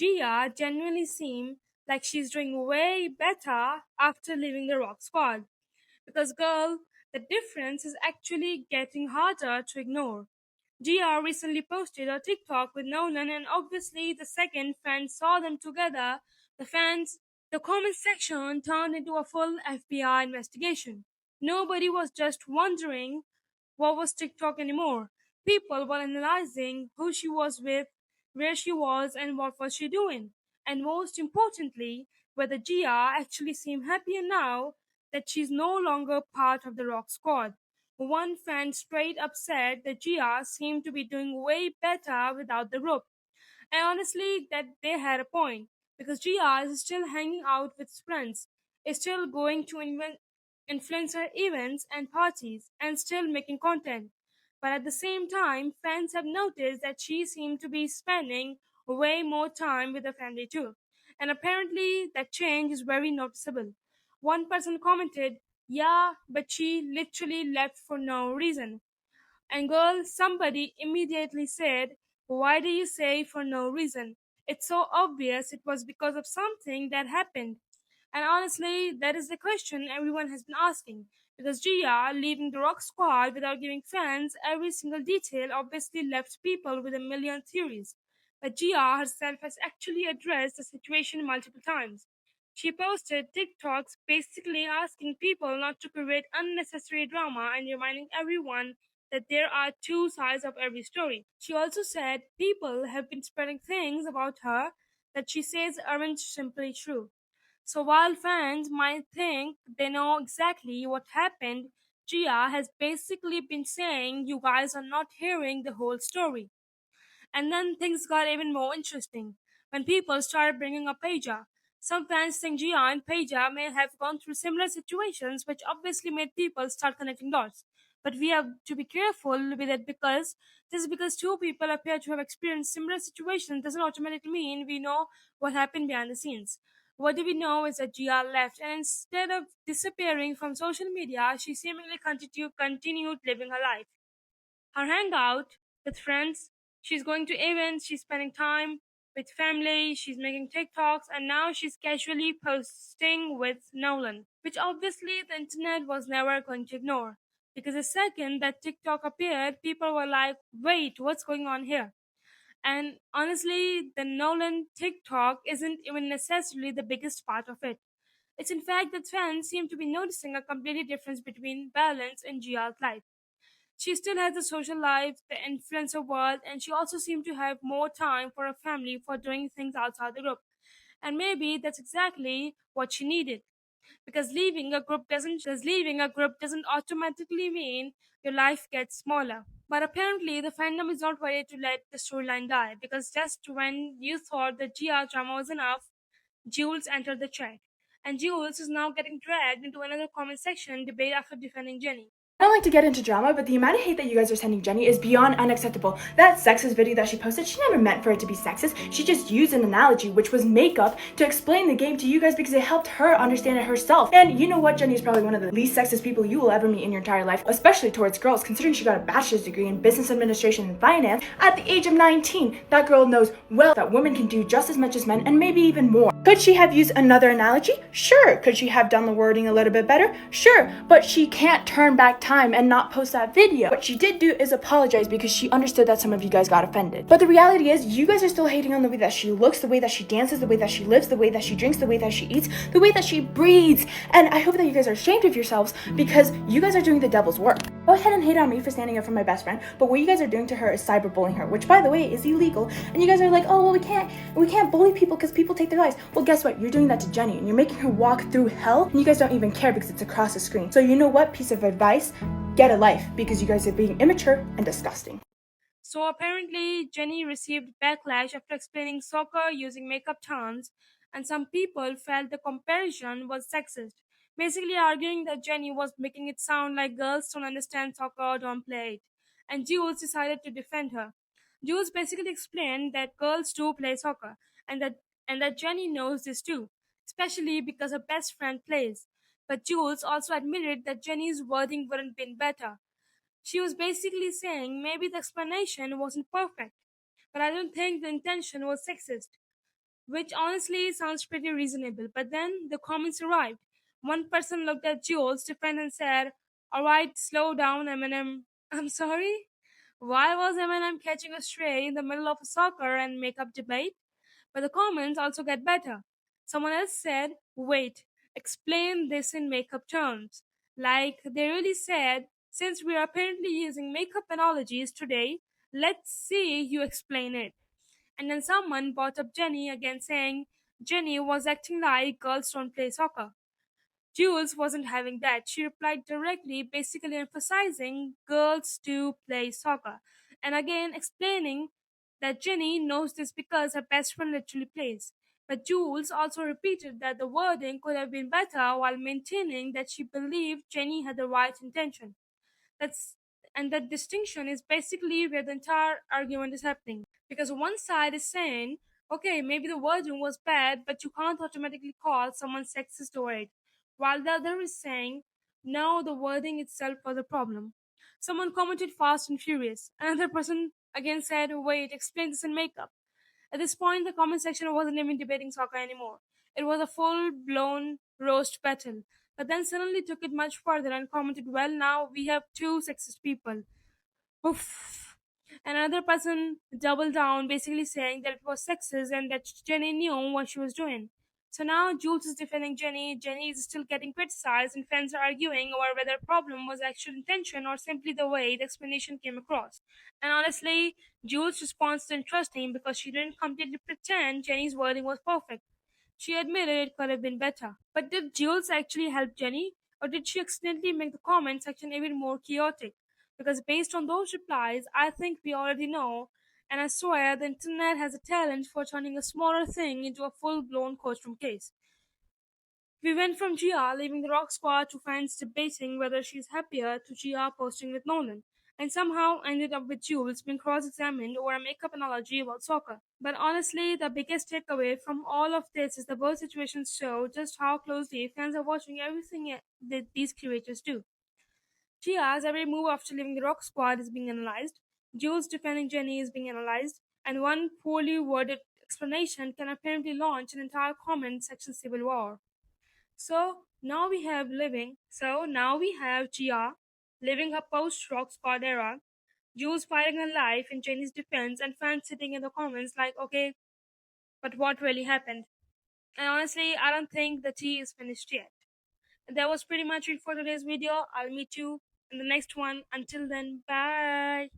Gia genuinely seemed like she's doing way better after leaving the Rock Squad. Because, girl, the difference is actually getting harder to ignore. Gia recently posted a TikTok with Nolan, and obviously, the second fans saw them together, the fans, the comment section turned into a full FBI investigation. Nobody was just wondering what was TikTok anymore. People were analyzing who she was with, where she was, and what was she doing. And most importantly, whether Gia actually seemed happier now that she's no longer part of the Rock Squad. One fan straight up said that Gia seemed to be doing way better without the group. And honestly, that they had a point because Gia is still hanging out with friends, is still going to influencer events and parties, and still making content. But at the same time, fans have noticed that she seemed to be spending way more time with her family too. And apparently, that change is very noticeable. One person commented, "Yeah, but she literally left for no reason." And girl, somebody immediately said, "Why do you say for no reason? It's so obvious it was because of something that happened." And honestly, that is the question everyone has been asking. Because Gia leaving the Rock Squad without giving fans every single detail obviously left people with a million theories. But Gia herself has actually addressed the situation multiple times. She posted TikToks basically asking people not to create unnecessary drama and reminding everyone that there are two sides of every story. She also said people have been spreading things about her that she says aren't simply true. So while fans might think they know exactly what happened, Gia has basically been saying you guys are not hearing the whole story. And then things got even more interesting when people started bringing up Peja. Some fans think Gia and Peja may have gone through similar situations, which obviously made people start connecting dots. But we have to be careful with it because just because two people appear to have experienced similar situations doesn't automatically mean we know what happened behind the scenes. What do we know is that Gia left, and instead of disappearing from social media, she seemingly continued living her life. Her hangout with friends. She's going to events, she's spending time with family, she's making TikToks, and now she's casually posting with Nolan, which obviously the internet was never going to ignore. Because the second that TikTok appeared, people were like, wait, what's going on here? And honestly, the Nolan TikTok isn't even necessarily the biggest part of it. It's in fact that fans seem to be noticing a completely difference between Balance and Gia's life. She still has the social life, the influencer world, and she also seemed to have more time for her family for doing things outside the group. And maybe that's exactly what she needed. Because leaving a group doesn't automatically mean your life gets smaller. But apparently the fandom is not ready to let the storyline die, because just when you thought the GR drama was enough, Jules entered the chat. And Jules is now getting dragged into another comment section debate after defending Jenny. I don't like to get into drama, but the amount of hate that you guys are sending Jenny is beyond unacceptable. That sexist video that she posted, she never meant for it to be sexist. She just used an analogy, which was makeup, to explain the game to you guys because it helped her understand it herself. And you know what? Jenny is probably one of the least sexist people you will ever meet in your entire life, especially towards girls, considering she got a bachelor's degree in business administration and finance at the age of 19. That girl knows well that women can do just as much as men and maybe even more. Could she have used another analogy? Sure. Could she have done the wording a little bit better? Sure. But she can't turn back time and not post that video. What she did do is apologize because she understood that some of you guys got offended. But the reality is, you guys are still hating on the way that she looks, the way that she dances, the way that she lives, the way that she drinks, the way that she eats, the way that she breathes. And I hope that you guys are ashamed of yourselves because you guys are doing the devil's work. Go ahead and hate on me for standing up for my best friend, but what you guys are doing to her is cyberbullying her, which by the way is illegal. And you guys are like, oh well, we can't bully people because people take their lives. Well, guess what? You're doing that to Jenny, and you're making her walk through hell, and you guys don't even care because it's across the screen. So you know what? Piece of advice: get a life, because you guys are being immature and disgusting. So apparently, Jenny received backlash after explaining soccer using makeup terms, and some people felt the comparison was sexist, basically arguing that Jenny was making it sound like girls don't understand soccer or don't play it. And Jules decided to defend her. Jules basically explained that girls do play soccer, and that Jenny knows this too, especially because her best friend plays. But Jules also admitted that Jenny's wording wouldn't been better. She was basically saying maybe the explanation wasn't perfect, but I don't think the intention was sexist. which honestly sounds pretty reasonable. But then the comments arrived. One person looked at Jules' defense and said, "Alright, slow down, Eminem." I'm sorry? Why was Eminem catching a stray in the middle of a soccer and makeup debate? But the comments also get better. Someone else said, "Wait, explain this in makeup terms." Like they really said, "Since we are apparently using makeup analogies today, let's see you explain it." And then someone brought up Jenny again, saying Jenny was acting like girls don't play soccer. Jules wasn't having that. She replied directly, basically emphasizing girls do play soccer. And again, explaining that Jenny knows this because her best friend literally plays. But Jules also repeated that the wording could have been better while maintaining that she believed Jenny had the right intention. That's and that distinction is basically where the entire argument is happening. Because one side is saying, okay, maybe the wording was bad, but you can't automatically call someone sexist over it. While the other is saying, no, the wording itself was a problem. Someone commented fast and furious. Another person again said, wait, explain this in makeup. At this point, the comment section wasn't even debating soccer anymore. It was a full blown roast battle. But then suddenly took it much further and commented, well, now we have two sexist people. Oof. Another person doubled down, basically saying that it was sexist and that Jenny knew what she was doing. So now Jules is defending Jenny. Jenny is still getting criticized, and fans are arguing over whether the problem was actual intention or simply the way the explanation came across. And honestly, Jules' response is interesting because she didn't completely pretend Jenny's wording was perfect. She admitted it could have been better. But did Jules actually help Jenny? Or did she accidentally make the comment section even more chaotic? Because based on those replies, I think we already know. And I swear the internet has a talent for turning a smaller thing into a full blown courtroom case. We went from Gia leaving the Rock Squad to fans debating whether she's happier to Gia posting with Nolan, and somehow ended up with Jules being cross examined over a makeup analogy about soccer. But honestly, the biggest takeaway from all of this is the both situations show just how closely fans are watching everything that these creators do. Gia's every move after leaving the Rock Squad is being analyzed, Jules defending Jenny is being analyzed, and one poorly worded explanation can apparently launch an entire comment section civil war. So now we have Gia living her post Rock Squad era, Jules fighting her life in Jenny's defense, and fans sitting in the comments like, okay, but what really happened? And honestly, I don't think the tea is finished yet. And that was pretty much it for today's video. I'll meet you in the next one. Until then, bye.